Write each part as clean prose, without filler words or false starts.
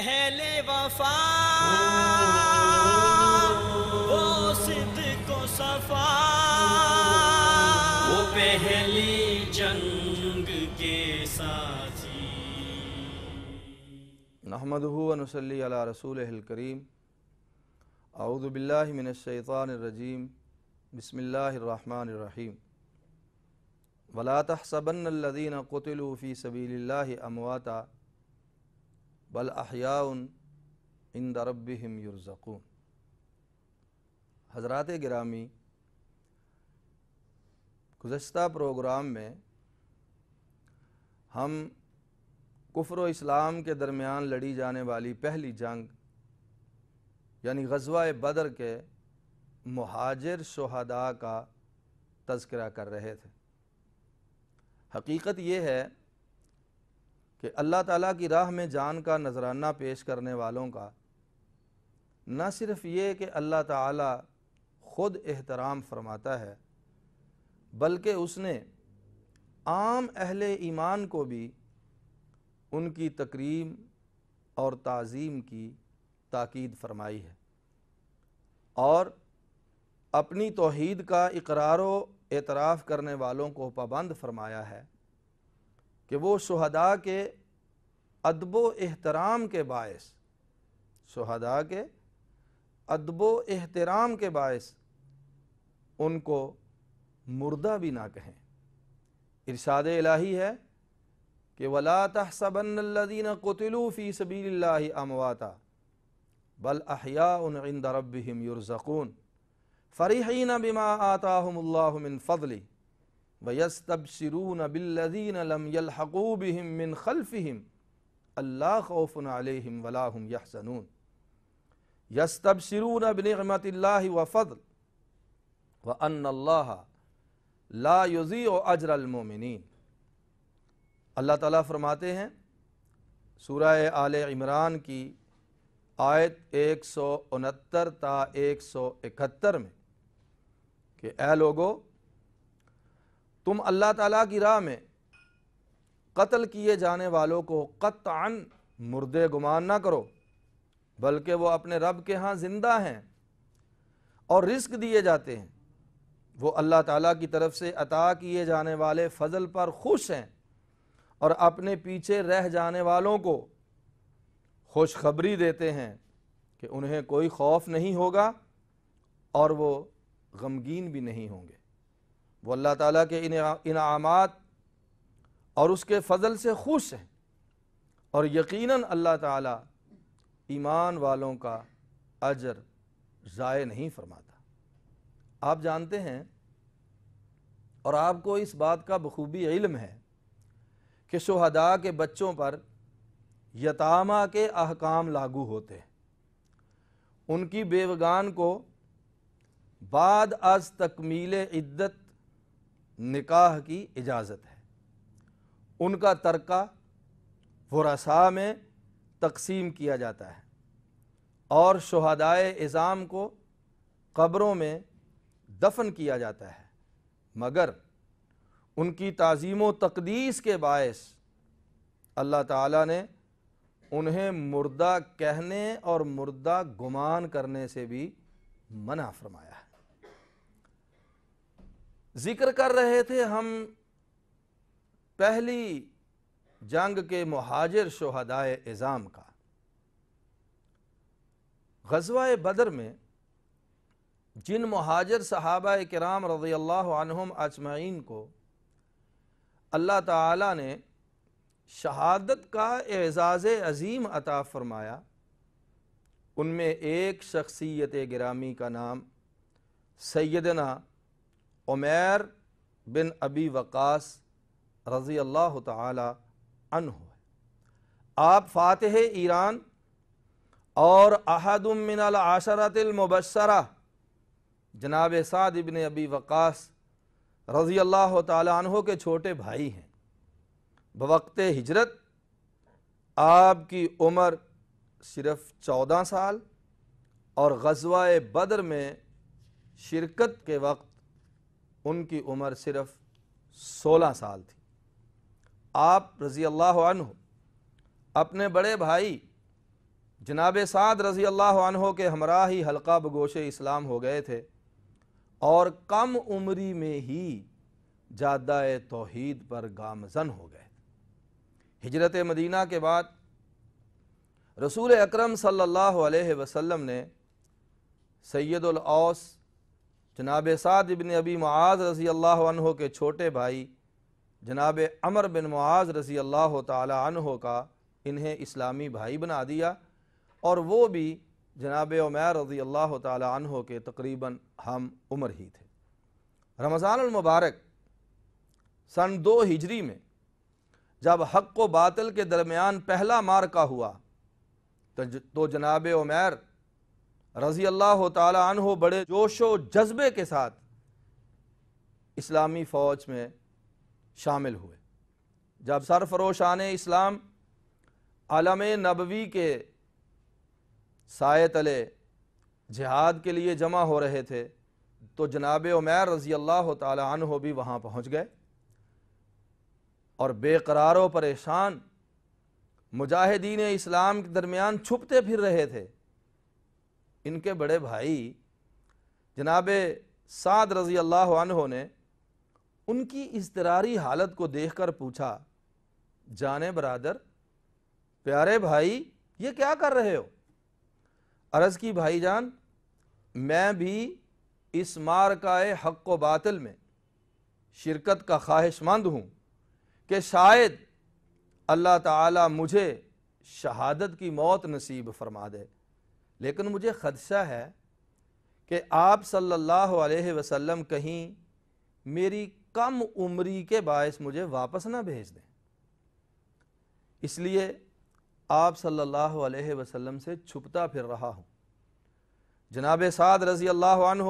اہل وفا وہ صدق و صفا، وہ پہلی جنگ کے ساتھی۔ نحمدہ و نصلی علی رسولہ الکریم۔ اعوذ باللہ من الشیطان الرجیم، بسم اللہ الرحمن الرحیم۔ ولا تحسبن الذین قتلوا فی سبیل اللہ امواتا بل احیاء عند ربہم یرزقون۔ حضرات گرامی، گزشتہ پروگرام میں ہم کفر و اسلام کے درمیان لڑی جانے والی پہلی جنگ یعنی غزوہ بدر کے مہاجر شہداء کا تذکرہ کر رہے تھے۔ حقیقت یہ ہے کہ اللہ تعالیٰ کی راہ میں جان کا نذرانہ پیش کرنے والوں کا نہ صرف یہ کہ اللہ تعالیٰ خود احترام فرماتا ہے، بلکہ اس نے عام اہل ایمان کو بھی ان کی تکریم اور تعظیم کی تاکید فرمائی ہے، اور اپنی توحید کا اقرار و اعتراف کرنے والوں کو پابند فرمایا ہے کہ وہ شہداء کے ادب و احترام کے باعث ان کو مردہ بھی نہ کہیں۔ ارشاد الہی ہے کہ وَلَا تَحْسَبَنَّ الَّذِينَ قُتِلُوا فِي سَبِيلِ اللَّهِ أَمْوَاتًا بَلْ أَحْيَاءٌ عِنْدَ رَبِّهِمْ يُرْزَقُونَ فَرِحِينَ بِمَا آتَاهُمُ اللَّهُ مِنْ فَضْلِهِ وَيَسْتَبْشِرُونَ بِالَّذِينَ لَمْ يَلْحَقُوا بِهِمْ مِنْ خَلْفِهِمْ أَلَّا خَوْفٌ عَلَيْهِمْ وَلَا هُمْ يَحْزَنُونَ يَسْتَبْشِرُونَ بِنِعْمَةِ اللَّهِ وَفَضْلِهِ وَأَنَّ اللَّهَ لَا يُضِيعُ أَجْرَ الْمُؤْمِنِينَ۔ اللہ تعالیٰ فرماتے ہیں سورہ آل عمران کی آیت 169 تا 171 میں کہ اے لوگو، تم اللہ تعالیٰ کی راہ میں قتل کیے جانے والوں کو قطعاً مردے گمان نہ کرو، بلکہ وہ اپنے رب کے ہاں زندہ ہیں اور رزق دیے جاتے ہیں۔ وہ اللہ تعالیٰ کی طرف سے عطا کیے جانے والے فضل پر خوش ہیں اور اپنے پیچھے رہ جانے والوں کو خوشخبری دیتے ہیں کہ انہیں کوئی خوف نہیں ہوگا اور وہ غمگین بھی نہیں ہوں گے۔ وہ اللہ تعالیٰ کے انعامات اور اس کے فضل سے خوش ہیں، اور یقیناً اللہ تعالیٰ ایمان والوں کا اجر ضائع نہیں فرماتا۔ آپ جانتے ہیں اور آپ کو اس بات کا بخوبی علم ہے کہ شہداء کے بچوں پر یتامہ کے احکام لاگو ہوتے ہیں۔ ان کی بیوگان کو بعد از تکمیل عدت نکاح کی اجازت ہے۔ ان کا ترکہ ورثاء میں تقسیم کیا جاتا ہے، اور شہدائے عظام کو قبروں میں دفن کیا جاتا ہے، مگر ان کی تعظیم و تقدیس کے باعث اللہ تعالیٰ نے انہیں مردہ کہنے اور مردہ گمان کرنے سے بھی منع فرمایا ہے۔ ذکر کر رہے تھے ہم پہلی جنگ کے مہاجر شہدائے عظام کا۔ غزوہ بدر میں جن مہاجر صحابہ کرام رضی اللہ عنہم اجمعین کو اللہ تعالیٰ نے شہادت کا اعزاز عظیم عطا فرمایا، ان میں ایک شخصیت گرامی کا نام سیدنا عمیر بن ابی وقاص رضی اللہ تعالی عنہ ہے۔ آپ فاتح ایران اور احد من العشرۃ المبشرہ جناب سعد بن ابی وقاص رضی اللہ تعالی عنہ کے چھوٹے بھائی ہیں۔ بوقت ہجرت آپ کی عمر صرف 14 سال اور غزوہ بدر میں شرکت کے وقت ان کی عمر صرف 16 سال تھی۔ آپ رضی اللہ عنہ اپنے بڑے بھائی جناب سعد رضی اللہ عنہ کے ہمراہ ہی حلقہ بگوش اسلام ہو گئے تھے اور کم عمری میں ہی جادہ توحید پر گامزن ہو گئے. ہجرت مدینہ کے بعد رسول اکرم صلی اللہ علیہ وسلم نے سید الاوس جناب سعد بن ابی معاذ رضی اللہ عنہ کے چھوٹے بھائی جناب عمر بن معاذ رضی اللہ تعالی عنہ کا انہیں اسلامی بھائی بنا دیا، اور وہ بھی جناب عمیر رضی اللہ تعالی عنہ کے تقریباً ہم عمر ہی تھے. رمضان المبارک سن 2 ہجری میں جب حق و باطل کے درمیان پہلا معرکہ ہوا تو جناب عمیر رضی اللہ تعالی عنہ بڑے جوش و جذبے کے ساتھ اسلامی فوج میں شامل ہوئے. جب سرفروشان اسلام عالم نبوی کے سائے تلے جہاد کے لیے جمع ہو رہے تھے تو جناب عمیر رضی اللہ تعالی عنہ بھی وہاں پہنچ گئے، اور بے قرار و پریشان مجاہدین اسلام کے درمیان چھپتے پھر رہے تھے. ان کے بڑے بھائی جناب سعد رضی اللہ عنہ نے ان کی اضطراری حالت کو دیکھ کر پوچھا، جانے برادر، پیارے بھائی، یہ کیا کر رہے ہو؟ عرض کی، بھائی جان، میں بھی اس معرکہ حق و باطل میں شرکت کا خواہش مند ہوں کہ شاید اللہ تعالی مجھے شہادت کی موت نصیب فرما دے، لیکن مجھے خدشہ ہے کہ آپ صلی اللہ علیہ وسلم کہیں میری کم عمری کے باعث مجھے واپس نہ بھیج دیں، اس لیے آپ صلی اللہ علیہ وسلم سے چھپتا پھر رہا ہوں. جناب سعد رضی اللہ عنہ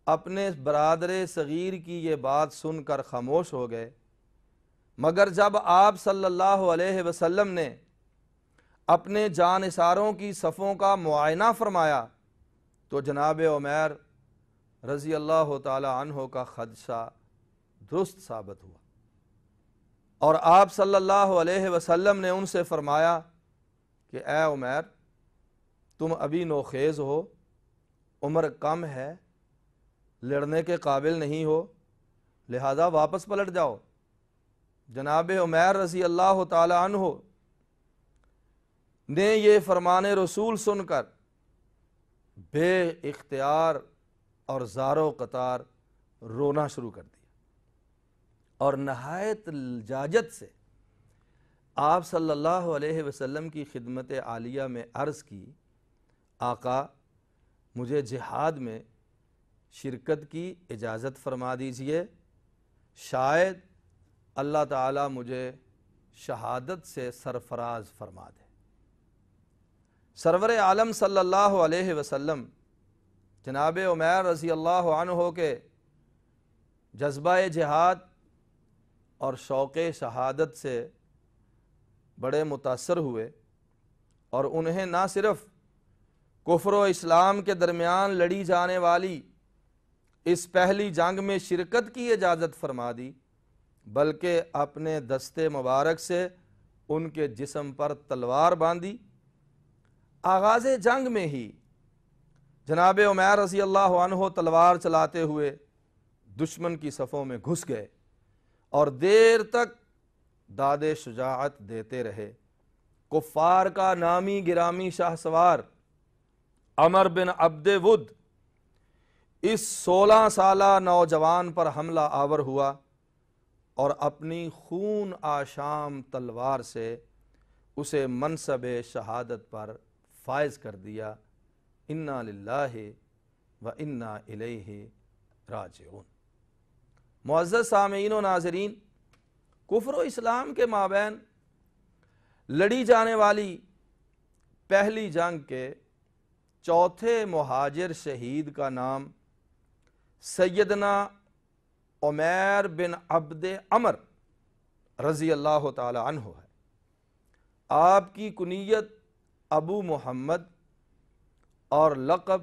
اپنے برادر صغیر کی یہ بات سن کر خاموش ہو گئے، مگر جب آپ صلی اللہ علیہ وسلم نے اپنے جانثاروں کی صفوں کا معائنہ فرمایا تو جناب عمیر رضی اللہ تعالی عنہ کا خدشہ درست ثابت ہوا، اور آپ صلی اللہ علیہ وسلم نے ان سے فرمایا کہ اے عمیر، تم ابھی نوخیز ہو، عمر کم ہے، لڑنے کے قابل نہیں ہو، لہذا واپس پلٹ جاؤ. جناب عمیر رضی اللہ تعالی عنہ نے یہ فرمان رسول سن کر بے اختیار اور زار و قطار رونا شروع کر دیا، اور نہایت لجاجت سے آپ صلی اللہ علیہ وسلم کی خدمت عالیہ میں عرض کی، آقا، مجھے جہاد میں شرکت کی اجازت فرما دیجئے، شاید اللہ تعالیٰ مجھے شہادت سے سرفراز فرما دے. سرور عالم صلی اللہ علیہ وسلم جناب عمیر رضی اللہ عنہ کے جذبہ جہاد اور شوق شہادت سے بڑے متاثر ہوئے، اور انہیں نہ صرف کفر و اسلام کے درمیان لڑی جانے والی اس پہلی جنگ میں شرکت کی اجازت فرما دی، بلکہ اپنے دستے مبارک سے ان کے جسم پر تلوار باندھی. آغاز جنگ میں ہی جناب عمیر رضی اللہ عنہ تلوار چلاتے ہوئے دشمن کی صفوں میں گھس گئے اور دیر تک داد شجاعت دیتے رہے. کفار کا نامی گرامی شاہ سوار عمر بن عبد ود اس 16 سالہ نوجوان پر حملہ آور ہوا اور اپنی خون آشام تلوار سے اسے منصب شہادت پر فائز کر دیا. انا للہ و انا الیہ راجعون. معزز سامعین و ناظرین، کفر و اسلام کے مابین لڑی جانے والی پہلی جنگ کے چوتھے مہاجر شہید کا نام سیدنا عمیر بن عبد عمر رضی اللہ تعالی عنہ ہے. آپ کی کنیت ابو محمد اور لقب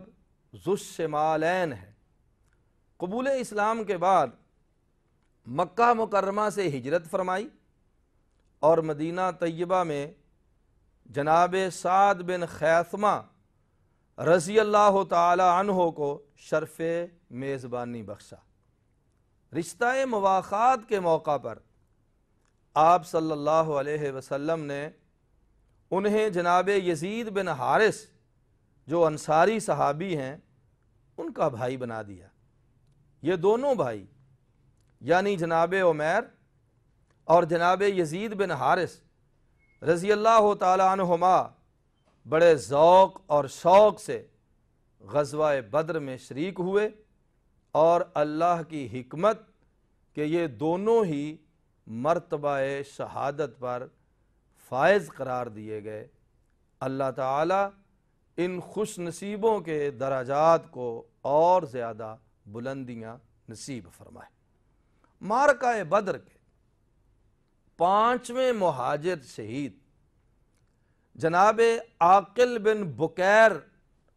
ذو الشمالین ہے. قبول اسلام کے بعد مکہ مکرمہ سے ہجرت فرمائی اور مدینہ طیبہ میں جناب سعد بن خیثمہ رضی اللہ تعالی عنہ کو شرف میزبانی بخشا۔ رشتہ مواخات کے موقع پر آپ صلی اللہ علیہ وسلم نے انہیں جناب یزید بن حارث جو انصاری صحابی ہیں ان کا بھائی بنا دیا۔ یہ دونوں بھائی یعنی جناب عمیر اور جناب یزید بن حارث رضی اللہ تعالی عنہما بڑے ذوق اور شوق سے غزوہ بدر میں شریک ہوئے، اور اللہ کی حکمت کہ یہ دونوں ہی مرتبہ شہادت پر فائز قرار دیے گئے، اللہ تعالیٰ ان خوش نصیبوں کے درجات کو اور زیادہ بلندیاں نصیب فرمائے۔ معرکہ بدر کے 5ویں مہاجر شہید جناب عاقل بن بکیر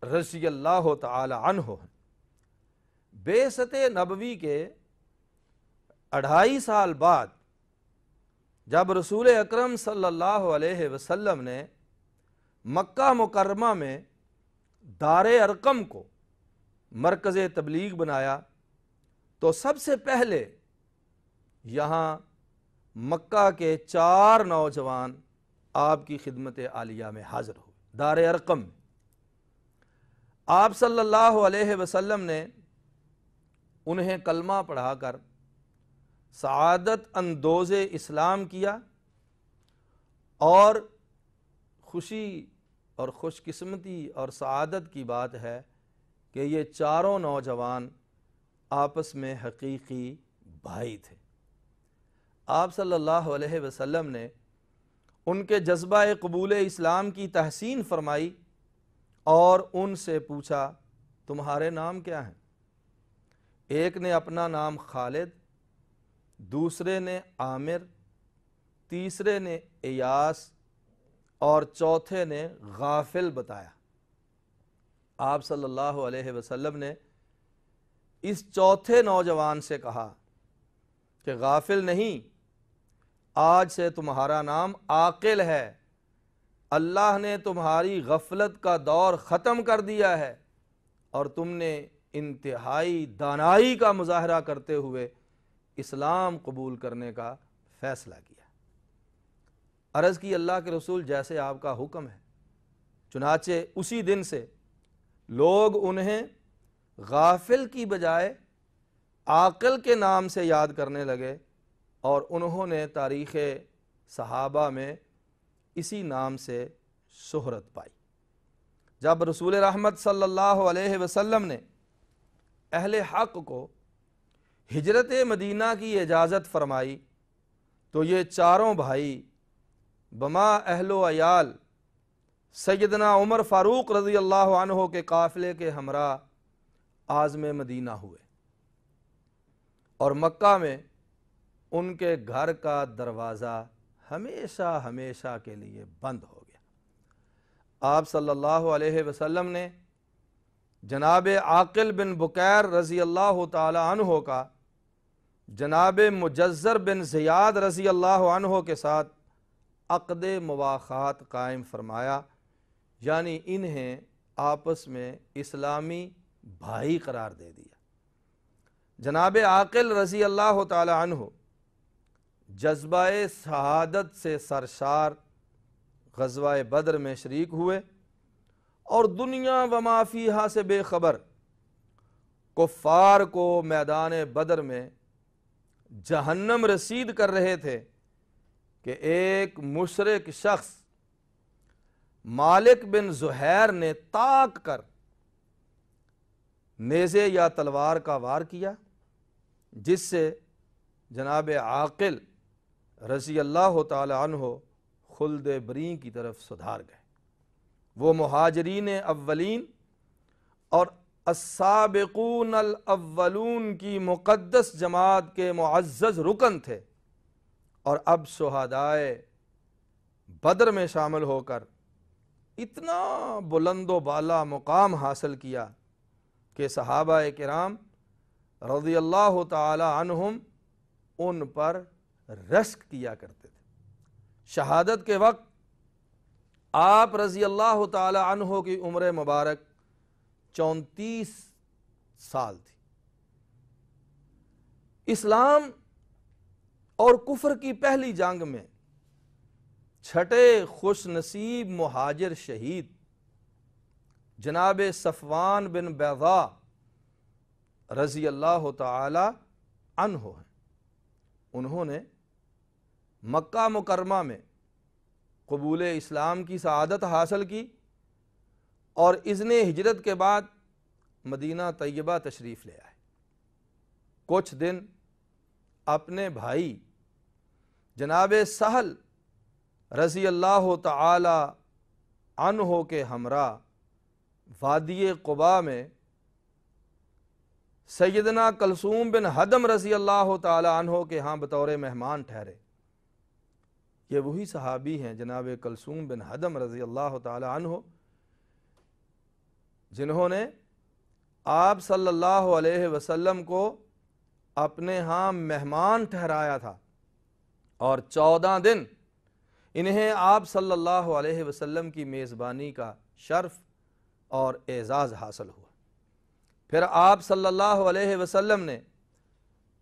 رضی اللہ تعالی عنہ ہیں۔ بعثت نبوی کے 2.5 سال بعد جب رسول اکرم صلی اللہ علیہ وسلم نے مکہ مکرمہ میں دار ارقم کو مرکز تبلیغ بنایا تو سب سے پہلے یہاں مکہ کے 4 نوجوان آپ کی خدمت عالیہ میں حاضر ہوئے۔ دار ارقم میں آپ صلی اللہ علیہ وسلم نے انہیں کلمہ پڑھا کر سعادت اندوز اسلام کیا، اور خوشی اور خوش قسمتی اور سعادت کی بات ہے کہ یہ 4 نوجوان آپس میں حقیقی بھائی تھے۔ آپ صلی اللہ علیہ وسلم نے ان کے جذبہ قبول اسلام کی تحسین فرمائی اور ان سے پوچھا تمہارے نام کیا ہیں؟ ایک نے اپنا نام خالد، دوسرے نے عامر، تیسرے نے ایاس اور چوتھے نے غافل بتایا۔ آپ صلی اللہ علیہ وسلم نے اس چوتھے نوجوان سے کہا کہ غافل نہیں، آج سے تمہارا نام عاقل ہے، اللہ نے تمہاری غفلت کا دور ختم کر دیا ہے اور تم نے انتہائی دانائی کا مظاہرہ کرتے ہوئے اسلام قبول کرنے کا فیصلہ کیا۔ عرض کی اللہ کے رسول جیسے آپ کا حکم ہے۔ چنانچہ اسی دن سے لوگ انہیں غافل کی بجائے عاقل کے نام سے یاد کرنے لگے، اور انہوں نے تاریخ صحابہ میں اسی نام سے شہرت پائی۔ جب رسول رحمت صلی اللہ علیہ وسلم نے اہل حق کو ہجرت مدینہ کی اجازت فرمائی تو یہ 4 بھائی بما اہل و عیال سیدنا عمر فاروق رضی اللہ عنہ کے قافلے کے ہمراہ عازم مدینہ ہوئے، اور مکہ میں ان کے گھر کا دروازہ ہمیشہ ہمیشہ کے لیے بند ہو گیا۔ آپ صلی اللہ علیہ وسلم نے جناب عاقل بن بکیر رضی اللہ تعالی عنہ کا جناب مجزر بن زیاد رضی اللہ عنہ کے ساتھ عقد مواخات قائم فرمایا، یعنی انہیں آپس میں اسلامی بھائی قرار دے دیا۔ جناب عاقل رضی اللہ تعالی عنہ جذبہ شہادت سے سرشار غزوہ بدر میں شریک ہوئے، اور دنیا و ما فیہا سے بے خبر کفار کو میدان بدر میں جہنم رسید کر رہے تھے کہ ایک مشرک شخص مالک بن زہیر نے طاق کر نیزے یا تلوار کا وار کیا، جس سے جناب عاقل رضی اللہ تعالی عنہ خلد بری کی طرف سدھار گئے۔ وہ مہاجرین اولین اور السابقون الاولون کی مقدس جماعت کے معزز رکن تھے، اور اب شہدائے بدر میں شامل ہو کر اتنا بلند و بالا مقام حاصل کیا کہ صحابہ کرام رضی اللہ تعالی عنہم ان پر رشک کیا کرتے تھے۔ شہادت کے وقت آپ رضی اللہ تعالی عنہ کی عمر مبارک 34 سال تھی۔ اسلام اور کفر کی پہلی جنگ میں چھٹے خوش نصیب مہاجر شہید جناب صفوان بن بیضاء رضی اللہ تعالی عنہ ہیں۔ انہوں نے مکہ مکرمہ میں قبول اسلام کی سعادت حاصل کی اور اذن ہجرت کے بعد مدینہ طیبہ تشریف لے آئے۔ کچھ دن اپنے بھائی جناب سہل رضی اللہ تعالی عنہ کے ہمراہ وادی قباء میں سیدنا کلثوم بن ہدم رضی اللہ تعالی عنہ کے ہاں بطور مہمان ٹھہرے۔ یہ وہی صحابی ہیں جناب کلثوم بن ہدم رضی اللہ تعالی عنہ جنہوں نے آپ صلی اللہ علیہ وسلم کو اپنے ہاں مہمان ٹھہرایا تھا اور 14 دن انہیں آپ صلی اللہ علیہ وسلم کی میزبانی کا شرف اور اعزاز حاصل ہوا۔ پھر آپ صلی اللہ علیہ وسلم نے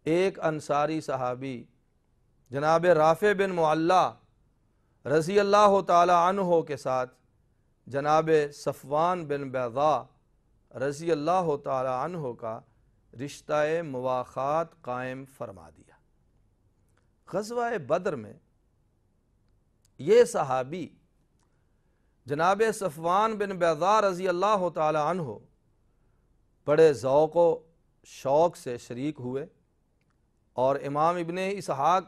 ایک انصاری صحابی جناب رافع بن معلّہ رضی اللہ تعالی عنہ کے ساتھ جناب صفوان بن بیضاء رضی اللہ تعالی عنہ کا رشتہ مواخات قائم فرما دیا۔ غزوہ بدر میں یہ صحابی جناب صفوان بن بیضاء رضی اللہ تعالی عنہ بڑے ذوق و شوق سے شریک ہوئے اور امام ابن اسحاق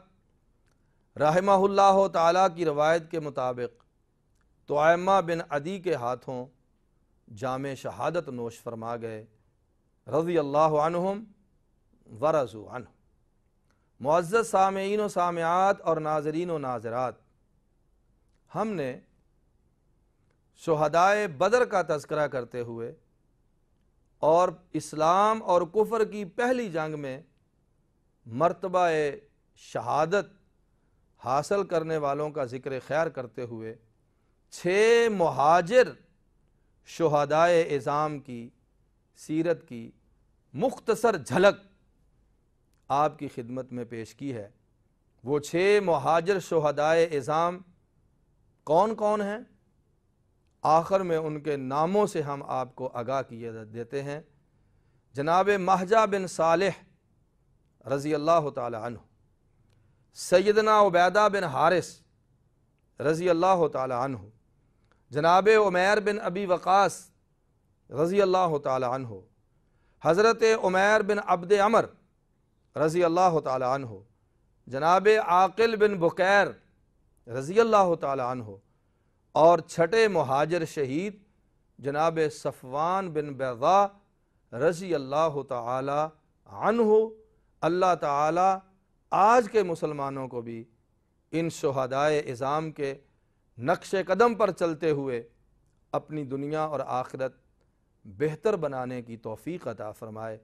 رحمہ اللہ تعالی کی روایت کے مطابق طعیمہ بن عدی کے ہاتھوں جام شہادت نوش فرما گئے رضی اللہ عنہم ورضوا عنہ۔ معزز سامعین و سامعات اور ناظرین و ناظرات، ہم نے شہدائے بدر کا تذکرہ کرتے ہوئے اور اسلام اور کفر کی پہلی جنگ میں مرتبہ شہادت حاصل کرنے والوں کا ذکر خیر کرتے ہوئے 6 مہاجر شہدائے عظام کی سیرت کی مختصر جھلک آپ کی خدمت میں پیش کی ہے۔ وہ 6 مہاجر شہدائے عظام کون کون ہیں؟ آخر میں ان کے ناموں سے ہم آپ کو آگاہ کیے دیتے ہیں۔ جناب مہجہ بن صالح رضی اللہ تعالی عنہ، سیدنا عبیدہ بن حارث رضی اللہ تعالی عنہ، جناب عمیر بن ابی وقاص رضی اللہ تعالی عنہ، حضرت عمیر بن عبد عمر رضی اللہ تعالی عنہ، جناب عاقل بن بکیر رضی اللہ تعالی عنہ، اور چھٹے مہاجر شہید جناب صفوان بن بیضاء رضی اللہ تعالی عنہ۔ اللہ تعالی آج کے مسلمانوں کو بھی ان شہدائے عظام کے نقش قدم پر چلتے ہوئے اپنی دنیا اور آخرت بہتر بنانے کی توفیق عطا فرمائے۔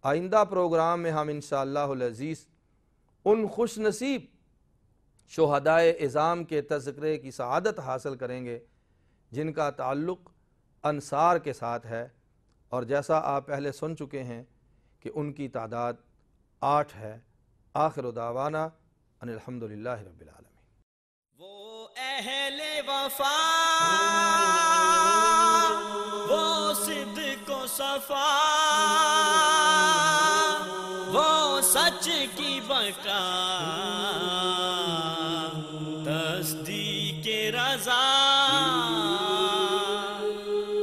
آئندہ پروگرام میں ہم انشاءاللہ العزیز ان خوش نصیب شہدائے عظام کے تذکرے کی سعادت حاصل کریں گے جن کا تعلق انصار کے ساتھ ہے، اور جیسا آپ پہلے سن چکے ہیں کہ ان کی تعداد 8 ہے۔ آخر دعوانا ان الحمدللہ رب العالمین۔ وہ اہل وفا، وہ صدق و صفا، وہ سچ کی بقا، تصدیق رضا،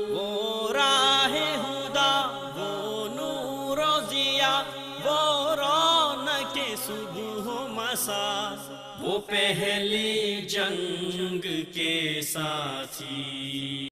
وہ راہ ہدا، وہ نور و ضیا، وہ رونق صبح و مساء، وہ پہلی جنگ کے ساتھی۔